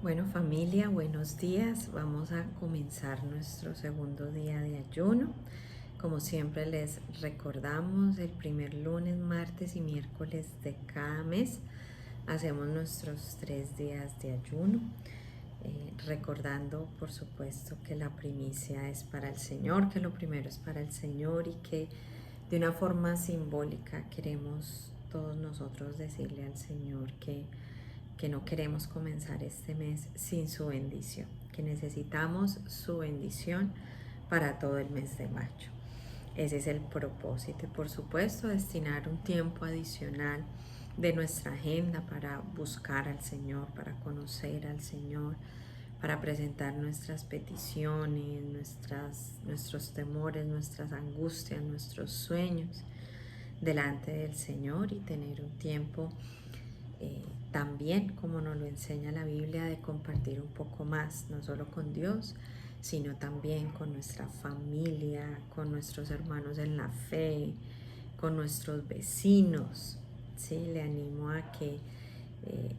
Bueno, familia, buenos días. Vamos a comenzar nuestro segundo día de ayuno. Como siempre les recordamos, el primer lunes, martes y miércoles de cada mes hacemos nuestros 3 días de ayuno. Recordando, por supuesto, que la primicia es para el Señor, que lo primero es para el Señor y que de una forma simbólica queremos todos nosotros decirle al Señor que no queremos comenzar este mes sin su bendición, que necesitamos su bendición para todo el mes de mayo. Ese es el propósito y por supuesto destinar un tiempo adicional de nuestra agenda para buscar al Señor, para conocer al Señor, para presentar nuestras peticiones, nuestros temores, nuestras angustias, nuestros sueños delante del Señor y tener un tiempo también, como nos lo enseña la Biblia, de compartir un poco más, no solo con Dios, sino también con nuestra familia, con nuestros hermanos en la fe, con nuestros vecinos. ¿Sí? Le animo a que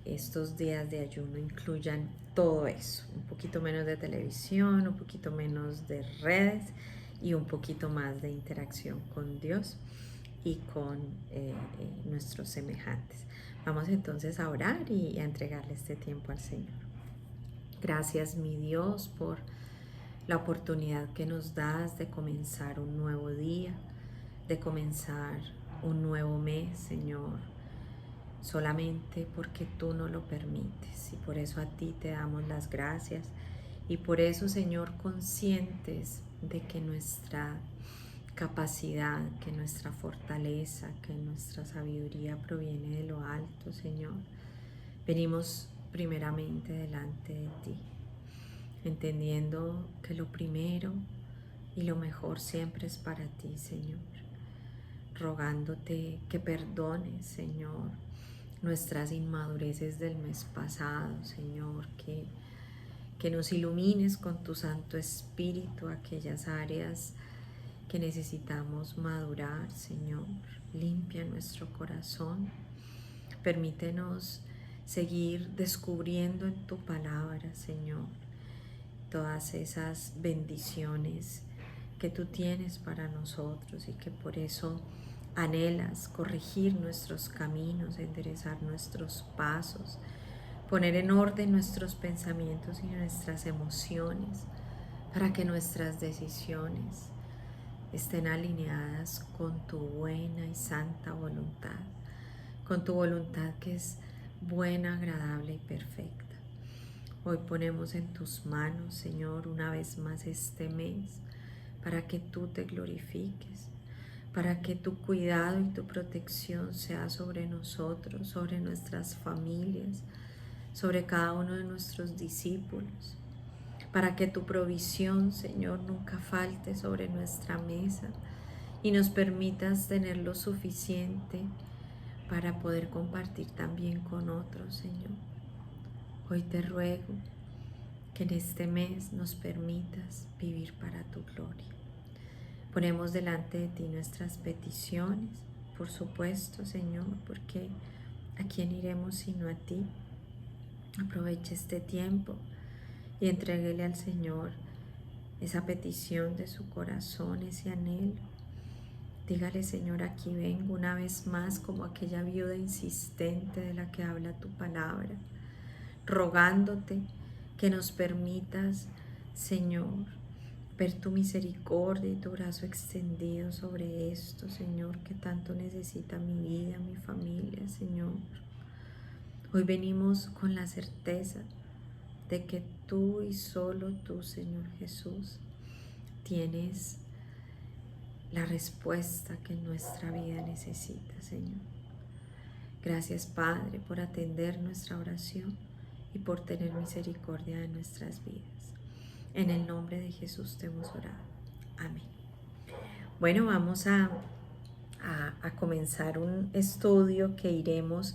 estos días de ayuno incluyan todo eso, un poquito menos de televisión, un poquito menos de redes y un poquito más de interacción con Dios y con nuestros semejantes. Vamos entonces a orar y a entregarle este tiempo al Señor. Gracias, mi Dios, por la oportunidad que nos das de comenzar un nuevo día, de comenzar un nuevo mes, Señor, solamente porque tú nos lo permites. Y por eso a ti te damos las gracias. Y por eso, Señor, conscientes de que nuestra capacidad, que nuestra fortaleza, que nuestra sabiduría proviene de lo alto, Señor. Venimos primeramente delante de ti, entendiendo que lo primero y lo mejor siempre es para ti, Señor. Rogándote que perdones, Señor, nuestras inmadureces del mes pasado, Señor, que nos ilumines con tu Santo Espíritu aquellas áreas que necesitamos madurar, Señor. Limpia nuestro corazón. Permítenos seguir descubriendo en tu palabra, Señor, todas esas bendiciones que tú tienes para nosotros y que por eso anhelas corregir nuestros caminos, enderezar nuestros pasos, poner en orden nuestros pensamientos y nuestras emociones para que nuestras decisiones estén alineadas con tu buena y santa voluntad, con tu voluntad que es buena, agradable y perfecta. Hoy ponemos en tus manos, Señor, una vez más este mes, para que tú te glorifiques, para que tu cuidado y tu protección sea sobre nosotros, sobre nuestras familias, sobre cada uno de nuestros discípulos, para que tu provisión, Señor, nunca falte sobre nuestra mesa y nos permitas tener lo suficiente para poder compartir también con otros, Señor. Hoy te ruego que en este mes nos permitas vivir para tu gloria. Ponemos delante de ti nuestras peticiones, por supuesto, Señor, porque ¿a quién iremos sino a ti? Aproveche este tiempo y entréguele al Señor esa petición de su corazón, ese anhelo. Dígale, Señor, aquí vengo una vez más como aquella viuda insistente de la que habla tu palabra, rogándote que nos permitas, Señor, ver tu misericordia y tu brazo extendido sobre esto, Señor, que tanto necesita mi vida, mi familia, Señor. Hoy venimos con la certeza de que tú y solo tú, Señor Jesús, tienes la respuesta que nuestra vida necesita, Señor. Gracias, Padre, por atender nuestra oración y por tener misericordia de nuestras vidas. En el nombre de Jesús te hemos orado. Amén. Bueno, vamos a comenzar un estudio que iremos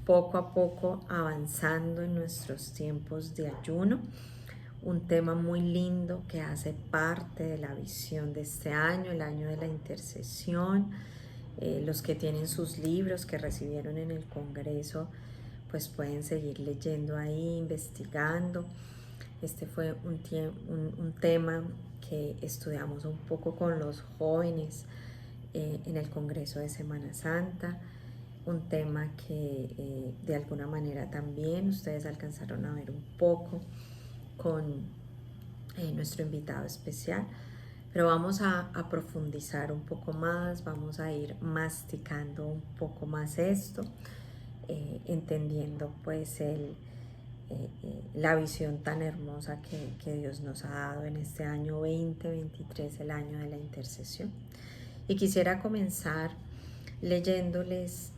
poco a poco avanzando en nuestros tiempos de ayuno. Un tema muy lindo que hace parte de la visión de este año, el año de la intercesión. Los que tienen sus libros que recibieron en el Congreso, pues pueden seguir leyendo ahí, investigando. Este fue un tema que estudiamos un poco con los jóvenes en el Congreso de Semana Santa, un tema que de alguna manera también ustedes alcanzaron a ver un poco con nuestro invitado especial, pero vamos a profundizar un poco más, vamos a ir masticando un poco más esto, entendiendo pues la visión tan hermosa que Dios nos ha dado en este año 2023, el año de la intercesión. Y quisiera comenzar leyéndoles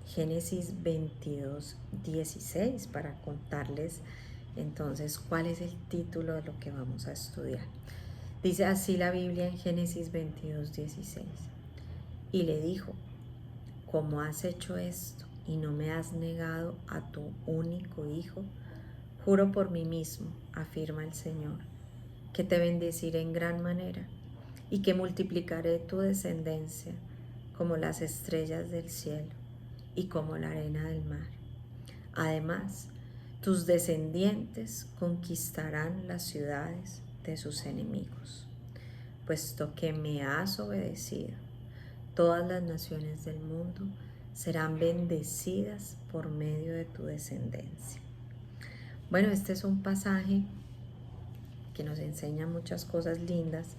Génesis 22, 16 para contarles entonces cuál es el título de lo que vamos a estudiar. Dice así la Biblia en Génesis 22, 16. Y le dijo: ¿cómo has hecho esto y no me has negado a tu único hijo? Juro por mí mismo, afirma el Señor, que te bendeciré en gran manera y que multiplicaré tu descendencia como las estrellas del cielo y como la arena del mar. Además, tus descendientes conquistarán las ciudades de sus enemigos. Puesto que me has obedecido, todas las naciones del mundo serán bendecidas por medio de tu descendencia. Bueno, este es un pasaje que nos enseña muchas cosas lindas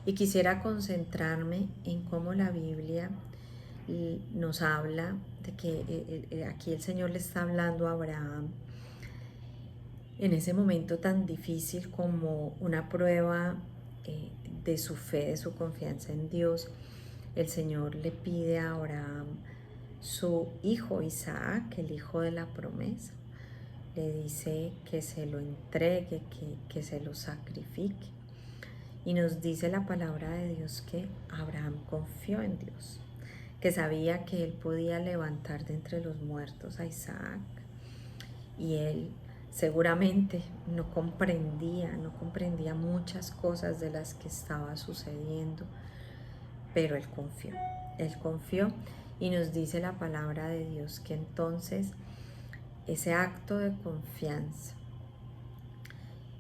y quisiera concentrarme en cómo la Biblia nos habla de que aquí el Señor le está hablando a Abraham en ese momento tan difícil como una prueba de su fe, de su confianza en Dios. El Señor le pide a Abraham su hijo Isaac, el hijo de la promesa. Le dice que se lo entregue, que se lo sacrifique. Y nos dice la palabra de Dios que Abraham confió en Dios, que sabía que él podía levantar de entre los muertos a Isaac. Y él seguramente no comprendía muchas cosas de las que estaba sucediendo, pero él confió y nos dice la palabra de Dios que entonces ese acto de confianza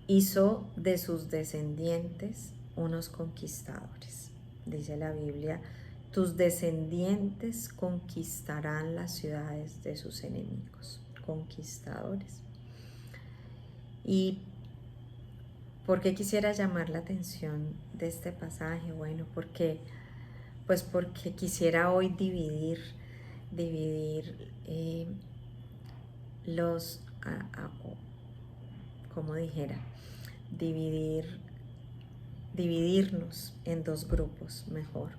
hizo de sus descendientes unos conquistadores. Dice la Biblia: tus descendientes conquistarán las ciudades de sus enemigos. Conquistadores. ¿Y por qué quisiera llamar la atención de este pasaje? Bueno, porque quisiera hoy dividir los, como dijera, dividirnos en dos grupos mejor: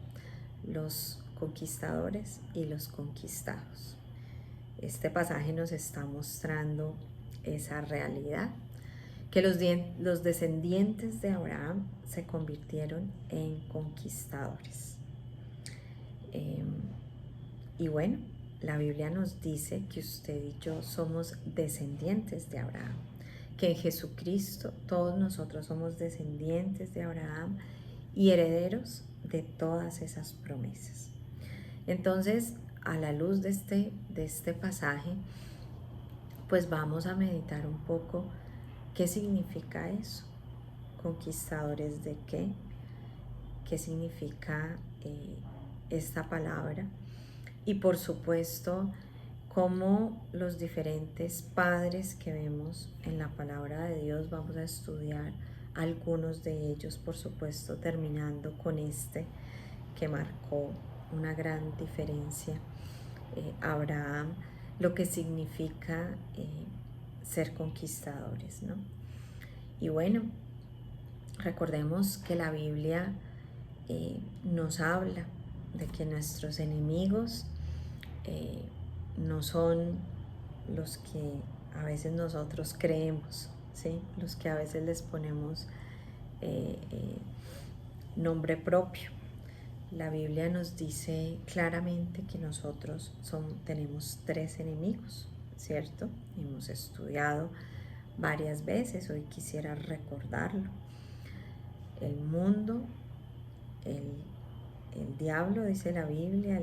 los conquistadores y los conquistados. Este pasaje nos está mostrando esa realidad, que los descendientes de Abraham se convirtieron en conquistadores. Y bueno, la Biblia nos dice que usted y yo somos descendientes de Abraham, que en Jesucristo todos nosotros somos descendientes de Abraham y herederos de todas esas promesas. Entonces, a la luz de este pasaje, pues vamos a meditar un poco qué significa eso. ¿Conquistadores de qué? ¿Qué significa esta palabra? Y por supuesto, cómo los diferentes padres que vemos en la palabra de Dios, vamos a estudiar algunos de ellos, por supuesto, terminando con este que marcó una gran diferencia, Abraham, lo que significa ser conquistadores, ¿no? Y bueno, recordemos que la Biblia nos habla de que nuestros enemigos no son los que a veces nosotros creemos, ¿sí? Los que a veces les ponemos nombre propio. La Biblia nos dice claramente que nosotros tenemos tres enemigos, ¿cierto? Hemos estudiado varias veces, hoy quisiera recordarlo: el mundo, el diablo, dice la Biblia,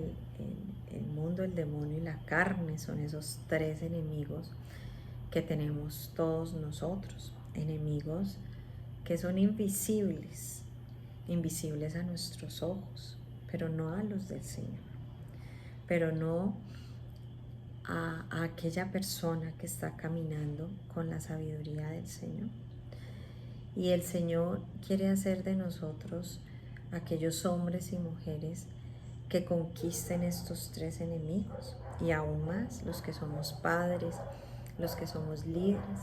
el mundo, el demonio y la carne son esos tres enemigos que tenemos todos nosotros, enemigos que son invisibles, invisibles a nuestros ojos, pero no a los del Señor, pero no a aquella persona que está caminando con la sabiduría del Señor. Y el Señor quiere hacer de nosotros aquellos hombres y mujeres que conquisten estos tres enemigos, y aún más los que somos padres, los que somos líderes.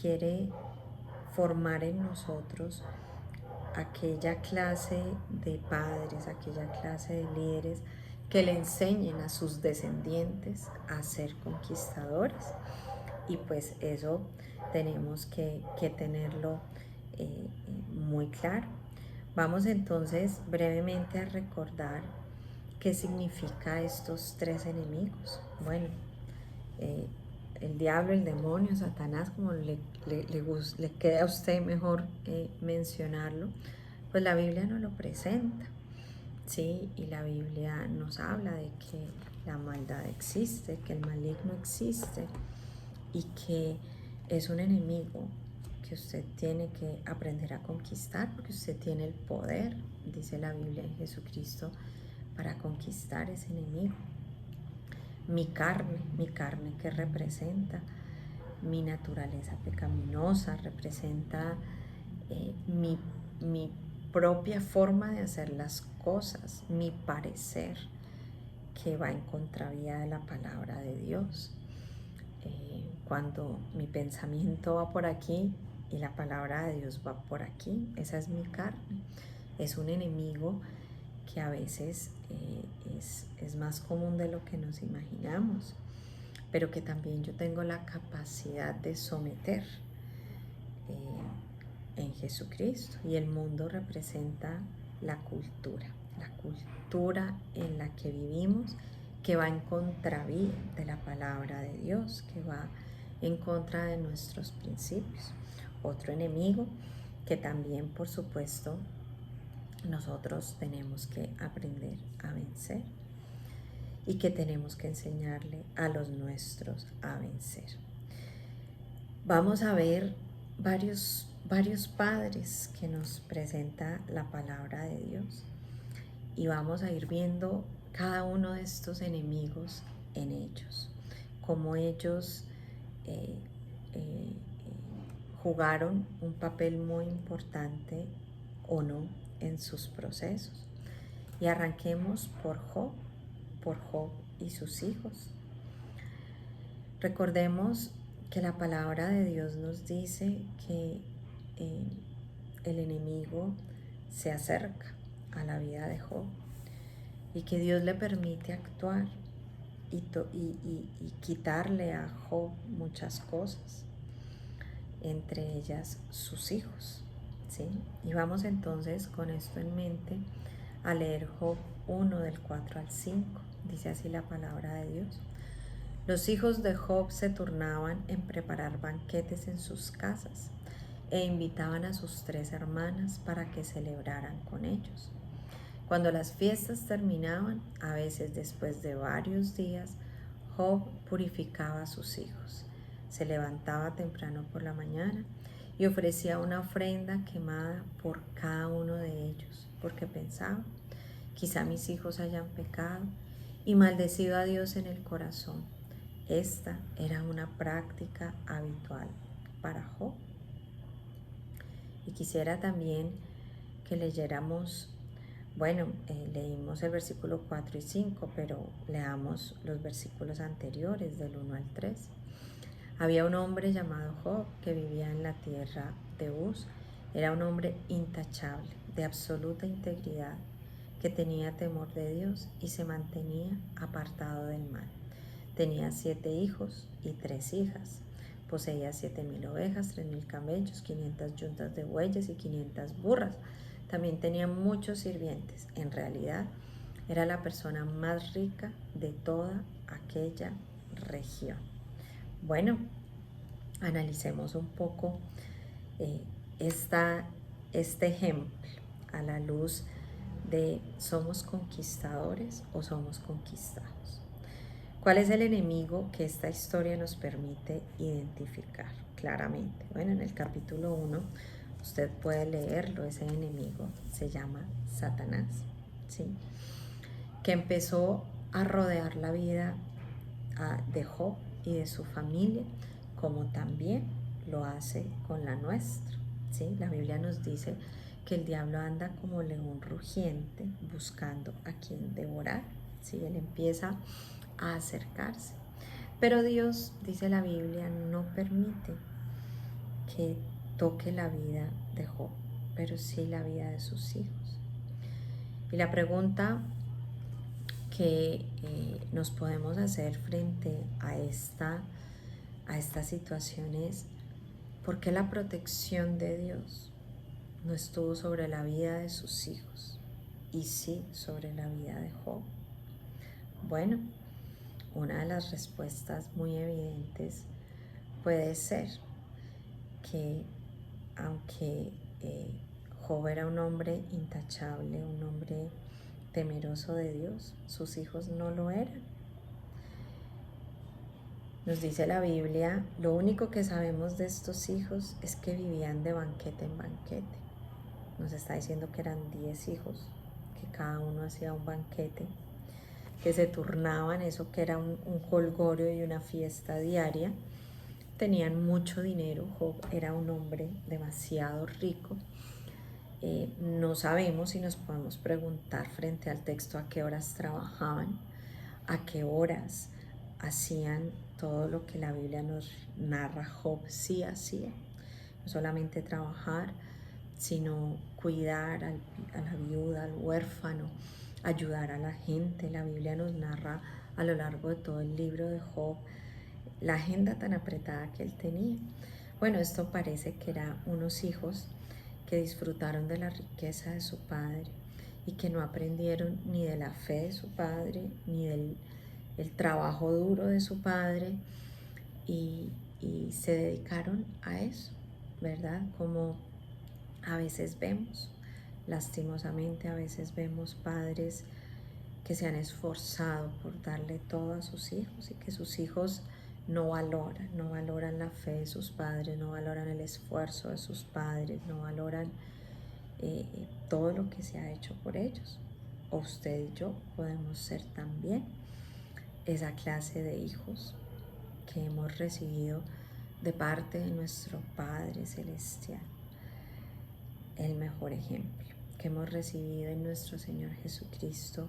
Quiere formar en nosotros aquella clase de padres, aquella clase de líderes que le enseñen a sus descendientes a ser conquistadores. Y pues eso tenemos que tenerlo muy claro. Vamos entonces brevemente a recordar qué significa estos tres enemigos. Bueno, el diablo, el demonio, Satanás, como le queda a usted mejor mencionarlo, pues la Biblia nos lo presenta, ¿sí? Y la Biblia nos habla de que la maldad existe, que el maligno existe y que es un enemigo que usted tiene que aprender a conquistar, porque usted tiene el poder, dice la Biblia, en Jesucristo, para conquistar ese enemigo. Mi carne que representa mi naturaleza pecaminosa, representa mi propia forma de hacer las cosas, mi parecer que va en contravía de la palabra de Dios. Cuando mi pensamiento va por aquí y la palabra de Dios va por aquí, esa es mi carne. Es un enemigo que a veces es más común de lo que nos imaginamos, pero que también yo tengo la capacidad de someter en Jesucristo. Y el mundo representa la cultura en la que vivimos, que va en contravía de la palabra de Dios, que va en contra de nuestros principios. Otro enemigo que también, por supuesto, nosotros tenemos que aprender a vencer y que tenemos que enseñarle a los nuestros a vencer. Vamos a ver varios padres que nos presenta la palabra de Dios y vamos a ir viendo cada uno de estos enemigos en ellos, cómo ellos jugaron un papel muy importante o no en sus procesos. Y arranquemos por Job y sus hijos. Recordemos que la palabra de Dios nos dice que el enemigo se acerca a la vida de Job y que Dios le permite actuar y quitarle a Job muchas cosas, entre ellas sus hijos, ¿sí? Y vamos entonces con esto en mente a leer Job 1 del 4 al 5. Dice así la palabra de Dios. Los hijos de Job se turnaban en preparar banquetes en sus casas e invitaban a sus 3 hermanas para que celebraran con ellos. Cuando las fiestas terminaban, a veces después de varios días, Job purificaba a sus hijos. Se levantaba temprano por la mañana y ofrecía una ofrenda quemada por cada uno de ellos, porque pensaba, quizá mis hijos hayan pecado y maldecido a Dios en el corazón. Esta era una práctica habitual para Job. Y quisiera también que leyéramos, leímos el versículo 4 y 5, pero leamos los versículos anteriores del 1 al 3. Había un hombre llamado Job que vivía en la tierra de Uz. Era un hombre intachable, de absoluta integridad, que tenía temor de Dios y se mantenía apartado del mal. Tenía 7 hijos y 3 hijas. Poseía 7,000 ovejas, 3,000 camellos, 500 yuntas de bueyes y 500 burras. También tenía muchos sirvientes. En realidad, era la persona más rica de toda aquella región. Bueno, analicemos un poco este ejemplo a la luz de ¿somos conquistadores o somos conquistados? ¿Cuál es el enemigo que esta historia nos permite identificar claramente? Bueno, en el capítulo 1 usted puede leerlo, ese enemigo se llama Satanás, ¿sí? Que empezó a rodear la vida de Job y de su familia, como también lo hace con la nuestra, ¿sí? La Biblia nos dice que el diablo anda como león rugiente buscando a quien devorar, ¿sí? Él empieza a acercarse, pero Dios, dice la Biblia, no permite que toque la vida de Job, pero sí la vida de sus hijos. Y la pregunta que nos podemos hacer frente a esta situación es: ¿por qué la protección de Dios no estuvo sobre la vida de sus hijos y sí sobre la vida de Job? Bueno, una de las respuestas muy evidentes puede ser que aunque Job era un hombre intachable, un hombre temeroso de Dios, sus hijos no lo eran. Nos dice la Biblia, lo único que sabemos de estos hijos es que vivían de banquete en banquete. Nos está diciendo que eran 10 hijos, que cada uno hacía un banquete, que se turnaban, eso que era un jolgorio y una fiesta diaria. Tenían mucho dinero, Job era un hombre demasiado rico. No sabemos si nos podemos preguntar frente al texto a qué horas trabajaban, a qué horas hacían todo lo que la Biblia nos narra Job sí hacía. No solamente trabajar, sino cuidar a la viuda, al huérfano, ayudar a la gente. La Biblia nos narra a lo largo de todo el libro de Job la agenda tan apretada que él tenía. Bueno, esto parece que eran unos hijos que disfrutaron de la riqueza de su padre y que no aprendieron ni de la fe de su padre, ni del trabajo duro de su padre, y se dedicaron a eso, ¿verdad? Como a veces vemos, lastimosamente a veces vemos padres que se han esforzado por darle todo a sus hijos y que sus hijos no valoran la fe de sus padres, no valoran el esfuerzo de sus padres, no valoran todo lo que se ha hecho por ellos. O usted y yo podemos ser también esa clase de hijos que hemos recibido de parte de nuestro Padre Celestial, el mejor ejemplo que hemos recibido en nuestro Señor Jesucristo,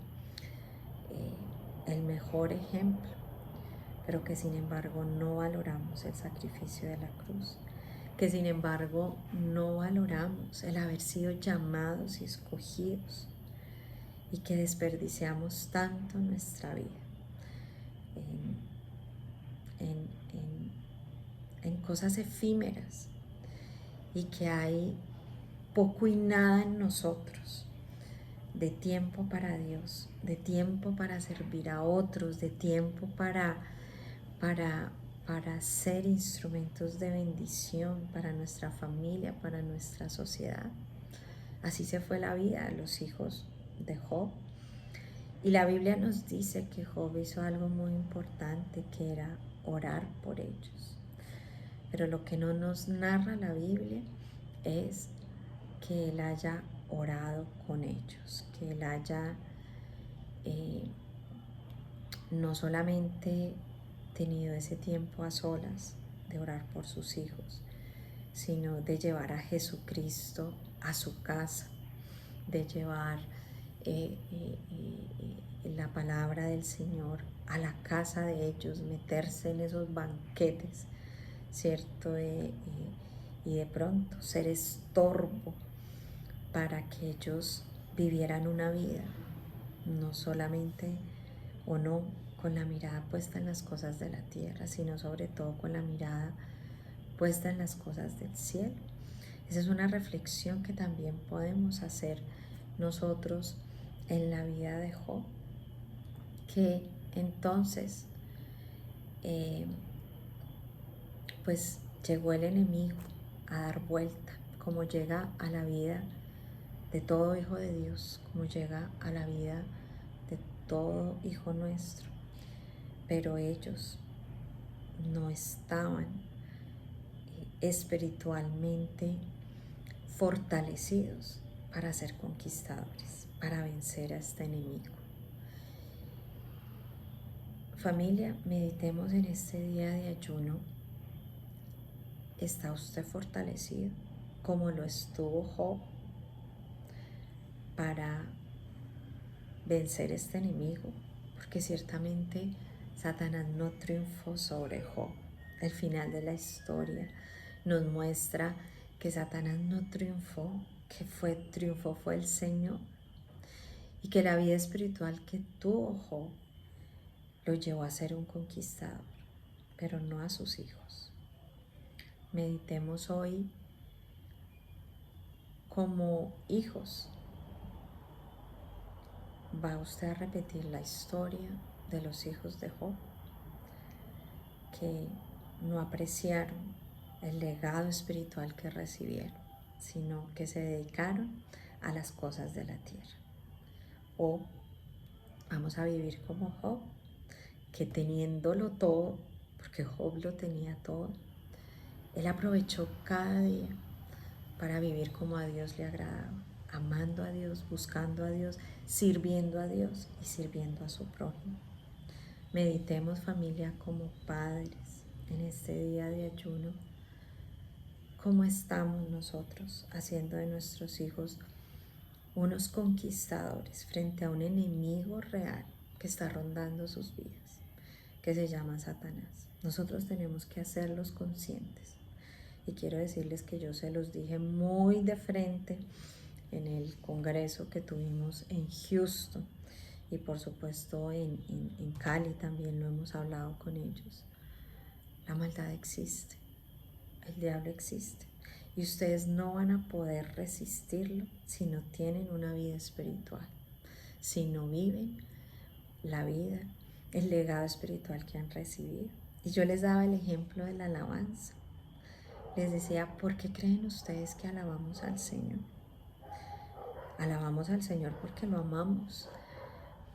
el mejor ejemplo, pero que sin embargo no valoramos el sacrificio de la cruz, que sin embargo no valoramos el haber sido llamados y escogidos, y que desperdiciamos tanto nuestra vida en cosas efímeras, y que hay poco y nada en nosotros de tiempo para Dios, de tiempo para servir a otros, de tiempo para ser instrumentos de bendición para nuestra familia, para nuestra sociedad. Así se fue la vida de los hijos de Job. Y la Biblia nos dice que Job hizo algo muy importante, que era orar por ellos. Pero lo que no nos narra la Biblia es que él haya orado con ellos, que él haya no solamente tenido ese tiempo a solas de orar por sus hijos, sino de llevar a Jesucristo a su casa, de llevar la palabra del Señor a la casa de ellos, meterse en esos banquetes, ¿cierto? Y de pronto ser estorbo para que ellos vivieran una vida, no solamente o no con la mirada puesta en las cosas de la tierra, sino sobre todo con la mirada puesta en las cosas del cielo. Esa es una reflexión que también podemos hacer nosotros en la vida de Job, que entonces pues llegó el enemigo a dar vuelta, como llega a la vida de todo hijo de Dios, como llega a la vida de todo hijo nuestro. Pero ellos no estaban espiritualmente fortalecidos para ser conquistadores, para vencer a este enemigo. Familia, meditemos en este día de ayuno. ¿Está usted fortalecido como lo estuvo Job para vencer este enemigo? Porque ciertamente Satanás no triunfó sobre Job. El final de la historia nos muestra que Satanás no triunfó, que triunfó fue el Señor, y que la vida espiritual que tuvo Job lo llevó a ser un conquistador, pero no a sus hijos. Meditemos hoy como hijos. ¿Va usted a repetir la historia de los hijos de Job, que no apreciaron el legado espiritual que recibieron, sino que se dedicaron a las cosas de la tierra? ¿O vamos a vivir como Job, que teniéndolo todo, porque Job lo tenía todo, él aprovechó cada día para vivir como a Dios le agradaba, amando a Dios, buscando a Dios, sirviendo a Dios y sirviendo a su prójimo? Meditemos, familia, como padres en este día de ayuno. ¿Cómo estamos nosotros haciendo de nuestros hijos unos conquistadores frente a un enemigo real que está rondando sus vidas, que se llama Satanás? Nosotros tenemos que hacerlos conscientes. Y quiero decirles que yo se los dije muy de frente en el congreso que tuvimos en Houston, y por supuesto en Cali también lo hemos hablado con ellos. La maldad existe, el diablo existe, y ustedes no van a poder resistirlo si no tienen una vida espiritual, si no viven la vida, el legado espiritual que han recibido. Y yo les daba el ejemplo de la alabanza. Les decía, ¿por qué creen ustedes que alabamos al Señor? Alabamos al Señor porque lo amamos,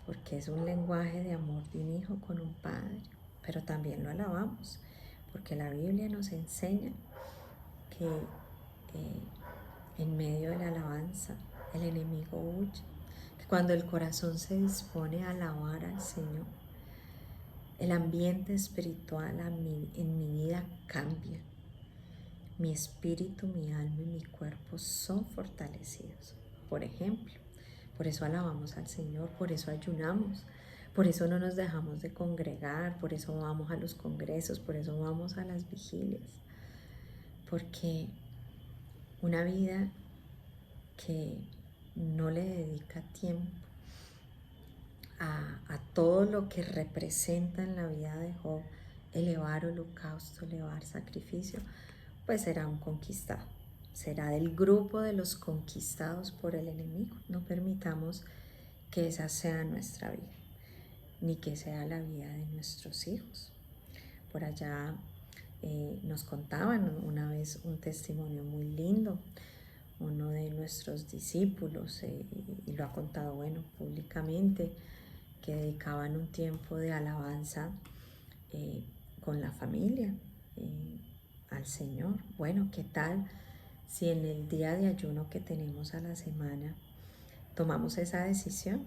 porque es un lenguaje de amor de un hijo con un padre, pero también lo alabamos porque la Biblia nos enseña que en medio de la alabanza el enemigo huye, que cuando el corazón se dispone a alabar al Señor, el ambiente espiritual en mi vida cambia. Mi espíritu, mi alma y mi cuerpo son fortalecidos. Por ejemplo, por eso alabamos al Señor, por eso ayunamos, por eso no nos dejamos de congregar, por eso vamos a los congresos, por eso vamos a las vigilias. Porque una vida que no le dedica tiempo a todo lo que representa en la vida de Job, elevar holocausto, elevar sacrificio, pues será un conquistado, será del grupo de los conquistados por el enemigo. No permitamos que esa sea nuestra vida, ni que sea la vida de nuestros hijos. Por allá nos contaban una vez un testimonio muy lindo, uno de nuestros discípulos, y lo ha contado, bueno, públicamente, que dedicaban un tiempo de alabanza con la familia al Señor. Bueno, ¿qué tal si en el día de ayuno que tenemos a la semana tomamos esa decisión?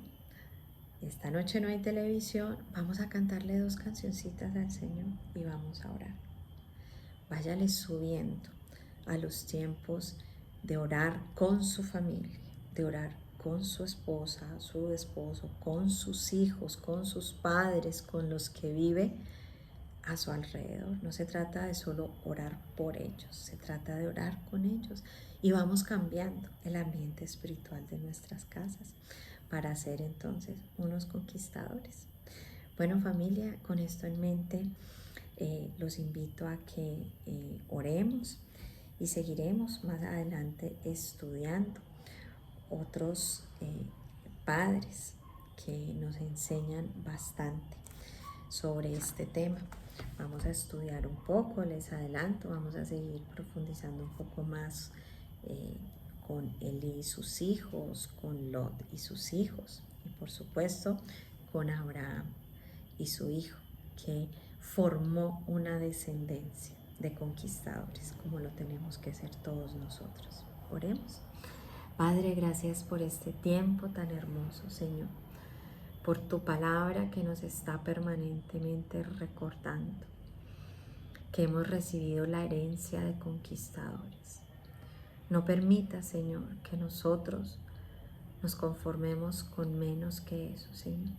Esta noche no hay televisión, vamos a cantarle 2 cancioncitas al Señor y vamos a orar. Váyale subiendo a los tiempos de orar con su familia, de orar con su esposa, su esposo, con sus hijos, con sus padres, con los que vive a su alrededor. No se trata de solo orar por ellos, se trata de orar con ellos, y vamos cambiando el ambiente espiritual de nuestras casas para ser entonces unos conquistadores. Bueno, familia, con esto en mente, los invito a que oremos y seguiremos más adelante estudiando otros padres que nos enseñan bastante sobre este tema. Vamos a estudiar un poco, les adelanto, vamos a seguir profundizando un poco más con Elí y sus hijos, con Lot y sus hijos, y por supuesto con Abraham y su hijo, que formó una descendencia de conquistadores, como lo tenemos que ser todos nosotros. Oremos. Padre, gracias por este tiempo tan hermoso, Señor, por tu palabra que nos está permanentemente recordando que hemos recibido la herencia de conquistadores. No permita, Señor, que nosotros nos conformemos con menos que eso, Señor.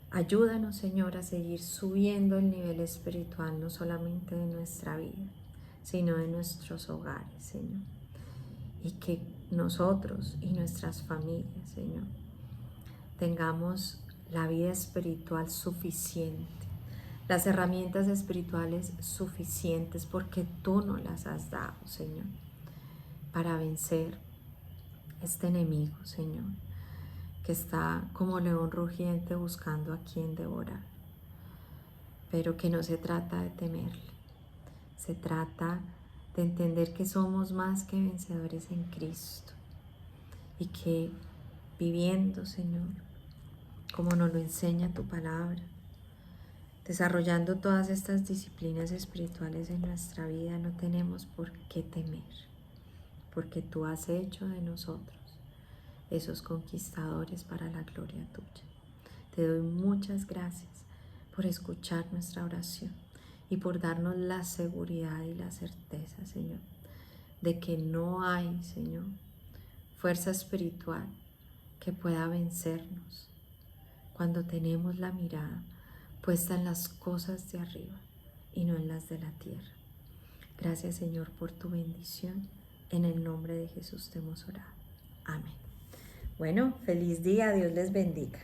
Ayúdanos, Señor, a seguir subiendo el nivel espiritual, no solamente de nuestra vida, sino de nuestros hogares, Señor. Y que nosotros y nuestras familias, Señor, tengamos la vida espiritual suficiente, las herramientas espirituales suficientes, porque tú nos las has dado, Señor, para vencer este enemigo, Señor, que está como león rugiente buscando a quien devorar. Pero que no se trata de temerle, se trata de entender que somos más que vencedores en Cristo y que viviendo, Señor, como nos lo enseña tu palabra, desarrollando todas estas disciplinas espirituales en nuestra vida, no tenemos por qué temer, porque tú has hecho de nosotros esos conquistadores para la gloria tuya. Te doy muchas gracias por escuchar nuestra oración y por darnos la seguridad y la certeza, Señor, de que no hay, Señor, fuerza espiritual que pueda vencernos cuando tenemos la mirada puesta en las cosas de arriba y no en las de la tierra. Gracias, Señor, por tu bendición. En el nombre de Jesús te hemos orado. Amén. Bueno, feliz día. Dios les bendiga.